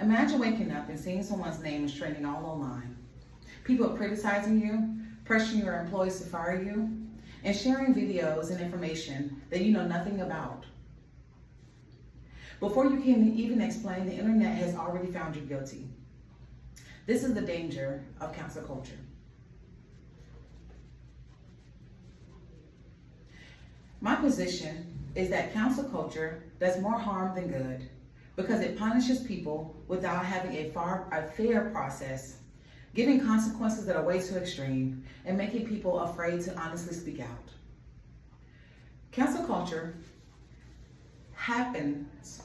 Imagine waking up and seeing someone's name is trending all online. People are criticizing you, pressuring your employees to fire you, and sharing videos and information that you know nothing about. Before you can even explain, the internet has already found you guilty. This is the danger of cancel culture. My position is that cancel culture does more harm than good because it punishes people without having a fair process, giving consequences that are way too extreme, and making people afraid to honestly speak out. Cancel culture happens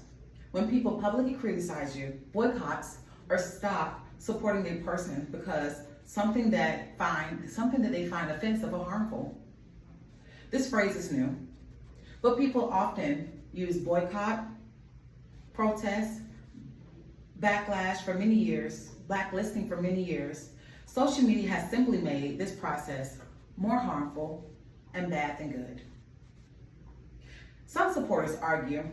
when people publicly criticize you, boycotts, or stop supporting a person because something that they find offensive or harmful. This phrase is new, but people often use boycott, protest, backlash for many years, blacklisting for many years. Social media has simply made this process more harmful and bad than good. Some supporters argue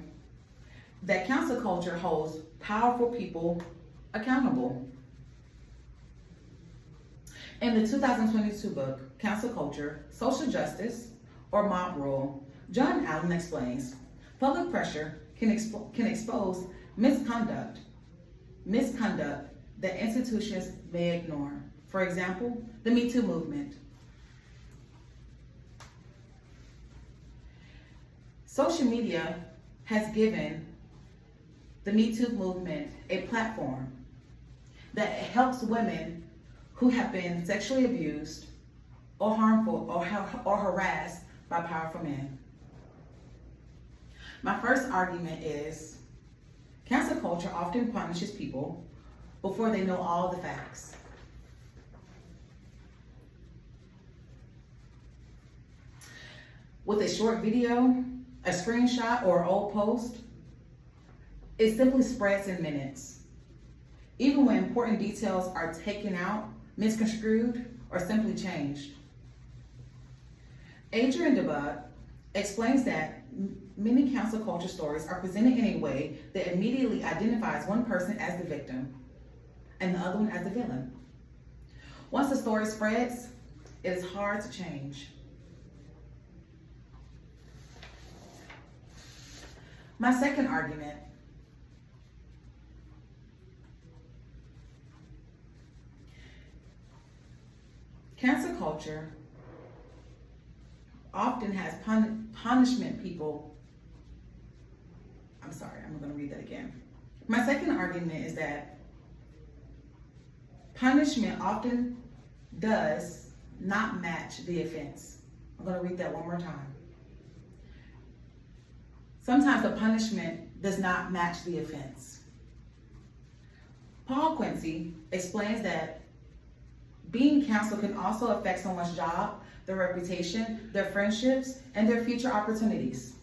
that cancel culture holds powerful people accountable. In the 2022 book, Cancel Culture, Social Justice, or Mob Rule, John Allen explains, public pressure can expose misconduct that institutions may ignore. For example, the Me Too movement. Social media has given the Me Too movement a platform that helps women who have been sexually abused or harmful or harassed by powerful men. My first argument is cancel culture often punishes people before they know all the facts. With a short video, a screenshot, or an old post, it simply spreads in minutes. Even when important details are taken out, misconstrued, or simply changed. Adrian Debug explains that many cancel culture stories are presented in a way that immediately identifies one person as the victim and the other one as the villain. Once the story spreads, it is hard to change. My second argument cancel culture often has punishment people. I'm sorry, I'm going to read that again. My second argument is that punishment often does not match the offense. I'm going to read that one more time. Sometimes the punishment does not match the offense. Paul Quincy explains that being canceled can also affect someone's job, their reputation, their friendships, and their future opportunities.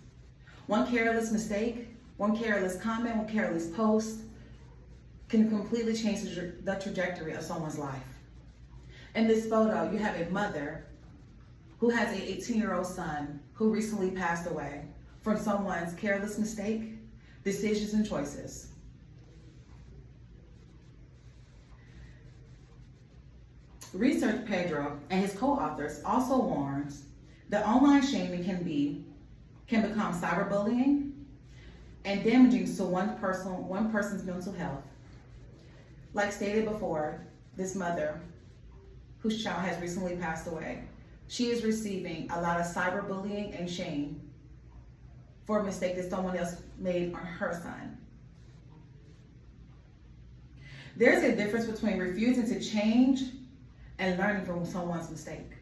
One careless mistake, one careless comment, one careless post can completely change the trajectory of someone's life. In this photo, you have a mother who has an 18-year-old son who recently passed away from someone's careless mistake, decisions, and choices. Research Pedro and his co-authors also warns that online shaming can become cyberbullying and damaging to one person's mental health. Like stated before, this mother whose child has recently passed away, she is receiving a lot of cyberbullying and shame for a mistake that someone else made on her son. There's a difference between refusing to change and learning from someone's mistake.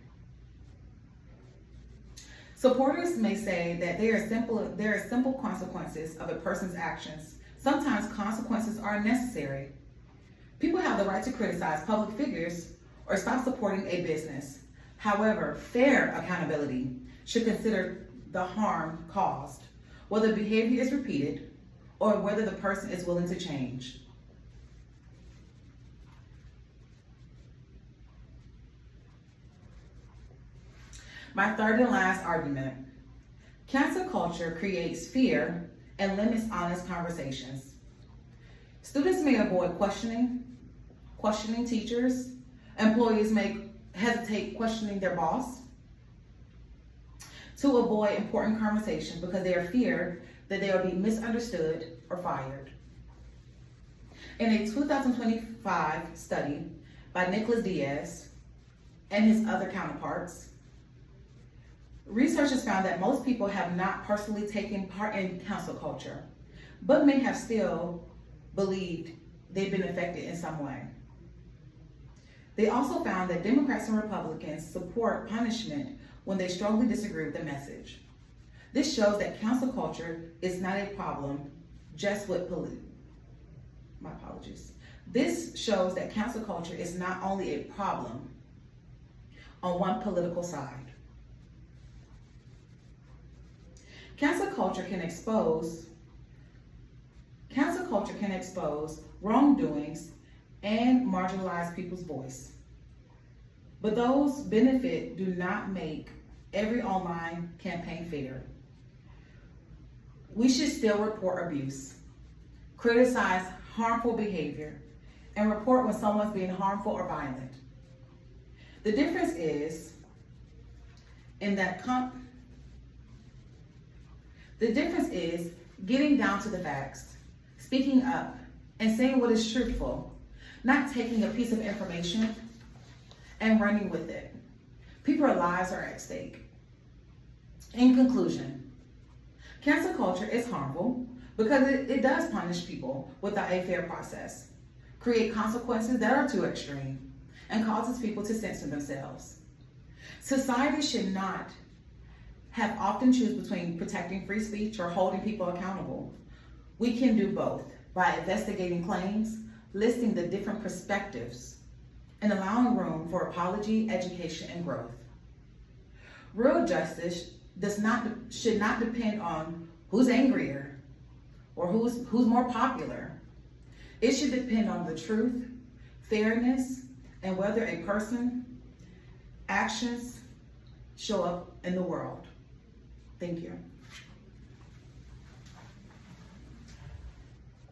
Supporters may say that there are simple consequences of a person's actions. Sometimes consequences are necessary. People have the right to criticize public figures or stop supporting a business. However, fair accountability should consider the harm caused, whether behavior is repeated or whether the person is willing to change. My third and last argument, cancel culture creates fear and limits honest conversations. Students may avoid questioning teachers. Employees may hesitate questioning their boss to avoid important conversations because they are feared that they will be misunderstood or fired. In a 2025 study by Nicholas Diaz and his other counterparts, researchers found that most people have not personally taken part in cancel culture, but may have still believed they've been affected in some way. They also found that Democrats and Republicans support punishment when they strongly disagree with the message. This shows that cancel culture is not a problem just with This shows that cancel culture is not only a problem on one political side. Cancel culture can expose wrongdoings and marginalize people's voice. But those benefits do not make every online campaign fair. We should still report abuse, criticize harmful behavior, and report when someone's being harmful or violent. The difference is getting down to the facts, speaking up, and saying what is truthful, not taking a piece of information and running with it. People's lives are at stake. In conclusion, cancel culture is harmful because it does punish people without a fair process, create consequences that are too extreme, and causes people to censor themselves. Society should not have often choose between protecting free speech or holding people accountable. We can do both by investigating claims, listing the different perspectives, and allowing room for apology, education, and growth. Real justice should not depend on who's angrier or who's more popular. It should depend on the truth, fairness, and whether a person's actions show up in the world. Thank you.